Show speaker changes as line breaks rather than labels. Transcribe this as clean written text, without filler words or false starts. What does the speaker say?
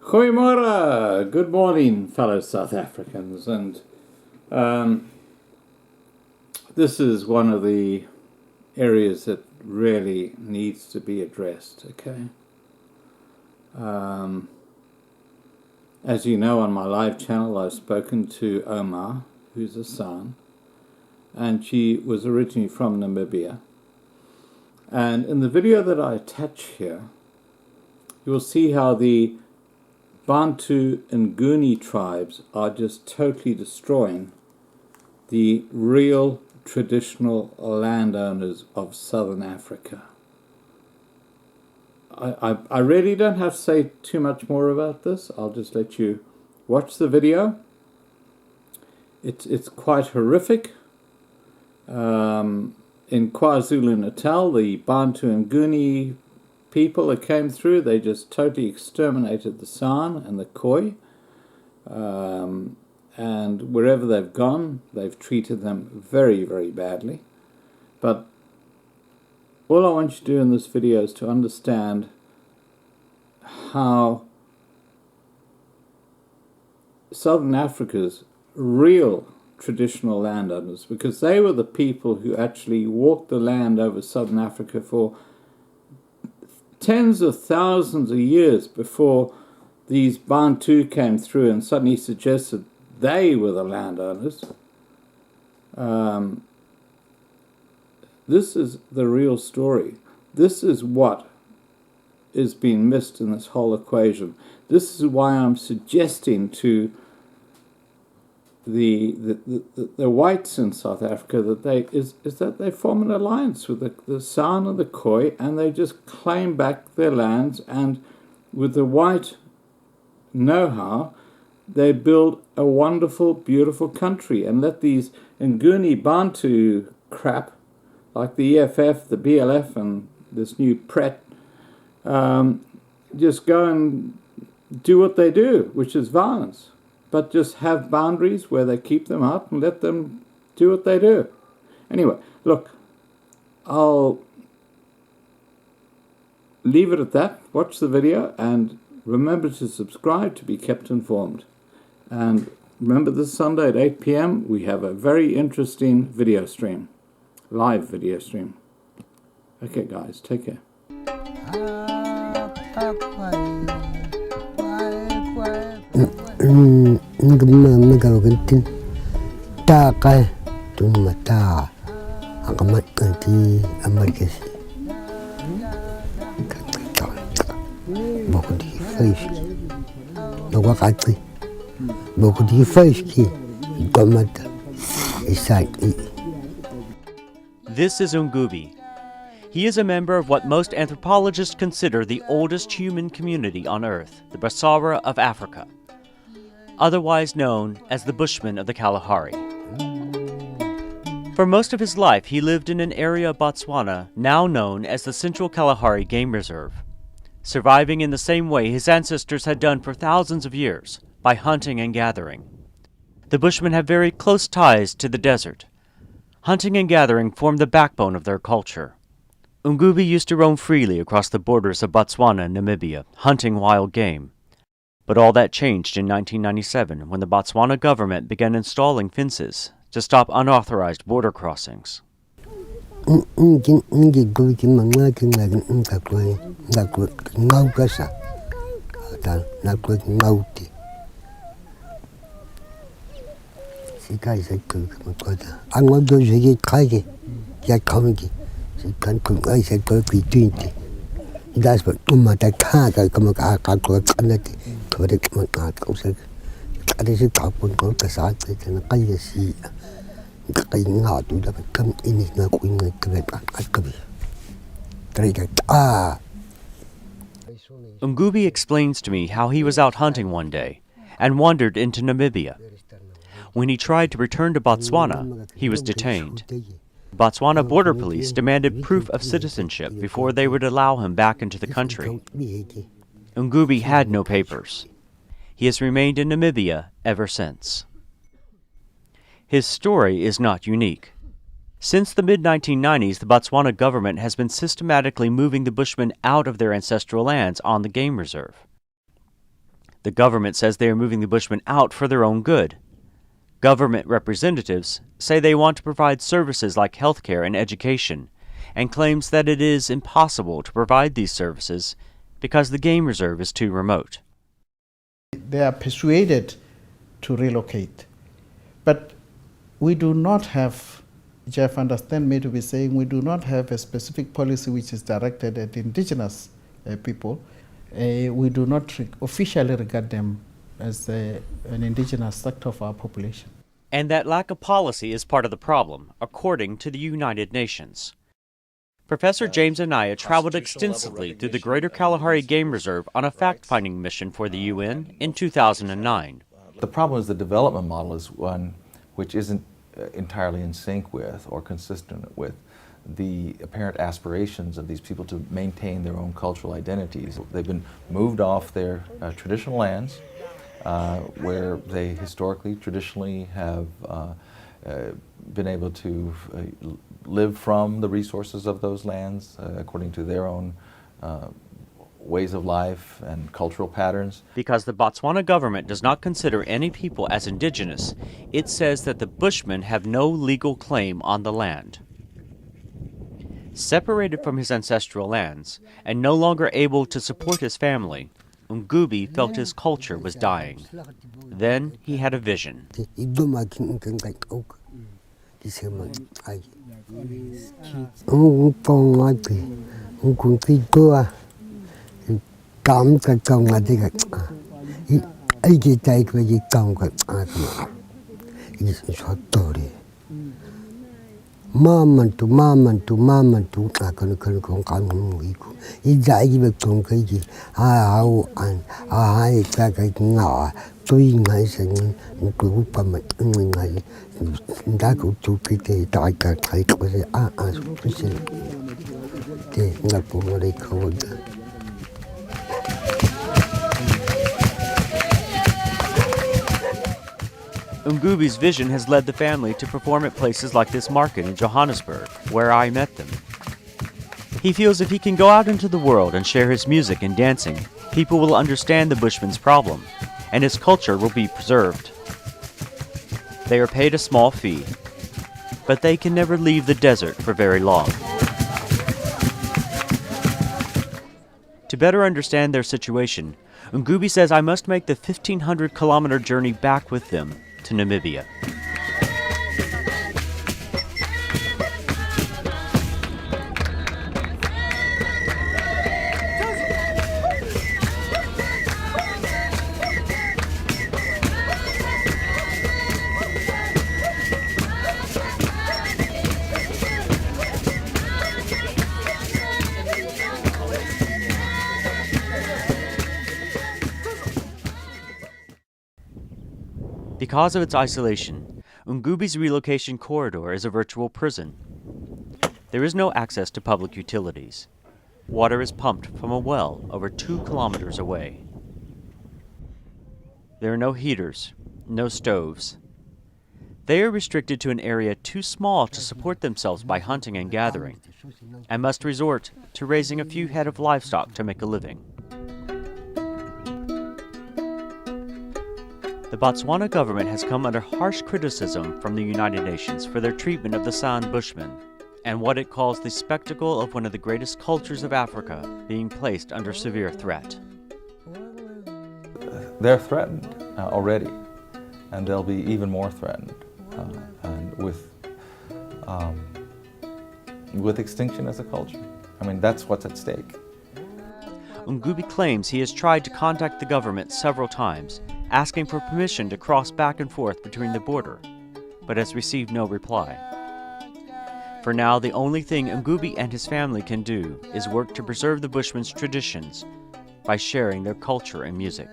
Goeiemorgen, good morning, fellow South Africans, and this is one of the areas that really needs to be addressed, okay? As you know, on my live channel, I've spoken to Omar, who's a San, and she was originally from Namibia. And in the video that I attach here, you'll see how the Bantu and Nguni tribes are just totally destroying the real traditional landowners of Southern Africa. I really don't have to say too much more about this. I'll just let you watch the video. It's quite horrific. In KwaZulu-Natal, the Bantu and Nguni people that came through, they just totally exterminated the San and the Khoi. And wherever they've gone, they've treated them very, very badly. But all I want you to do in this video is to understand how Southern Africa's real traditional landowners, because they were the people who actually walked the land over Southern Africa for tens of thousands of years before these Bantu came through and suddenly suggested they were the landowners. This is the real story. This is what is being missed in this whole equation. This is why I'm suggesting to the whites in South Africa that they form an alliance with the San and the Khoi, and they just claim back their lands, and with the white know-how, they build a wonderful, beautiful country, and let these Nguni Bantu crap, like the EFF, the BLF, and this new Pret, just go and do what they do, which is violence. But just have boundaries where they keep them out and let them do what they do. Anyway, look, I'll leave it at that. Watch the video and remember to subscribe to be kept informed. And remember, this Sunday at 8 p.m. we have a very interesting video stream, live video stream. Okay, guys, take care.
Magawagantin takai tumata akamat kanti amarkasi bokudi faiski nogakati bokudi faiski gamata isai.
This is Nguni. He is a member of what most anthropologists consider the oldest human community on Earth, the Basara of Africa, otherwise known as the Bushmen of the Kalahari. For most of his life, he lived in an area of Botswana now known as the Central Kalahari Game Reserve, surviving in the same way his ancestors had done for thousands of years, by hunting and gathering. The Bushmen have very close ties to the desert. Hunting and gathering form the backbone of their culture. Nguni used to roam freely across the borders of Botswana and Namibia, hunting wild game. But all that changed in 1997 when the Botswana government began installing fences to stop unauthorized border crossings. Nguni explains to me how he was out hunting one day and wandered into Namibia. When he tried to return to Botswana, he was detained. Botswana border police demanded proof of citizenship before they would allow him back into the country. Nguni had no papers. He has remained in Namibia ever since. His story is not unique. Since the mid-1990s, the Botswana government has been systematically moving the Bushmen out of their ancestral lands on the game reserve. The government says they are moving the Bushmen out for their own good. Government representatives say they want to provide services like healthcare and education, and claims that it is impossible to provide these services because the game reserve is too remote.
They are persuaded to relocate. But we do not have, Jeff, understand me to be saying, we do not have a specific policy which is directed at indigenous people. We do not officially regard them as an indigenous sector of our population.
And that lack of policy is part of the problem, according to the United Nations. Professor James Anaya traveled extensively through the Greater Kalahari Game Reserve on a fact-finding mission for the UN in 2009.
The problem is the development model is one which isn't entirely in sync with or consistent with the apparent aspirations of these people to maintain their own cultural identities. They've been moved off their traditional lands, where they historically, traditionally have been able to live from the resources of those lands according to their own ways of life and cultural patterns.
Because the Botswana government does not consider any people as indigenous, it says that the Bushmen have no legal claim on the land. Separated from his ancestral lands and no longer able to support his family, Nguni felt his culture was dying. Then he had a vision.
Mamantu akan kong kanong iku. Ija ibe tong kaji au an ai ka ngawa tui ngai sen ku pamat ngai nda ku tu kite dai ka kai ko se su se te ngal po le ko.
Nguni's vision has led the family to perform at places like this market in Johannesburg, where I met them. He feels if he can go out into the world and share his music and dancing, people will understand the Bushman's problem, and his culture will be preserved. They are paid a small fee, but they can never leave the desert for very long. To better understand their situation, Nguni says I must make the 1,500-kilometer journey back with them to Namibia. Because of its isolation, Nguni's relocation corridor is a virtual prison. There is no access to public utilities. Water is pumped from a well over 2 kilometers away. There are no heaters, no stoves. They are restricted to an area too small to support themselves by hunting and gathering, and must resort to raising a few head of livestock to make a living. The Botswana government has come under harsh criticism from the United Nations for their treatment of the San Bushmen and what it calls the spectacle of one of the greatest cultures of Africa being placed under severe threat.
They're threatened already, and they'll be even more threatened and with extinction as a culture. I mean, that's what's at stake.
Nguni claims he has tried to contact the government several times, asking for permission to cross back and forth between the border, but has received no reply. For now, the only thing Nguni and his family can do is work to preserve the Bushmen's traditions by sharing their culture and music.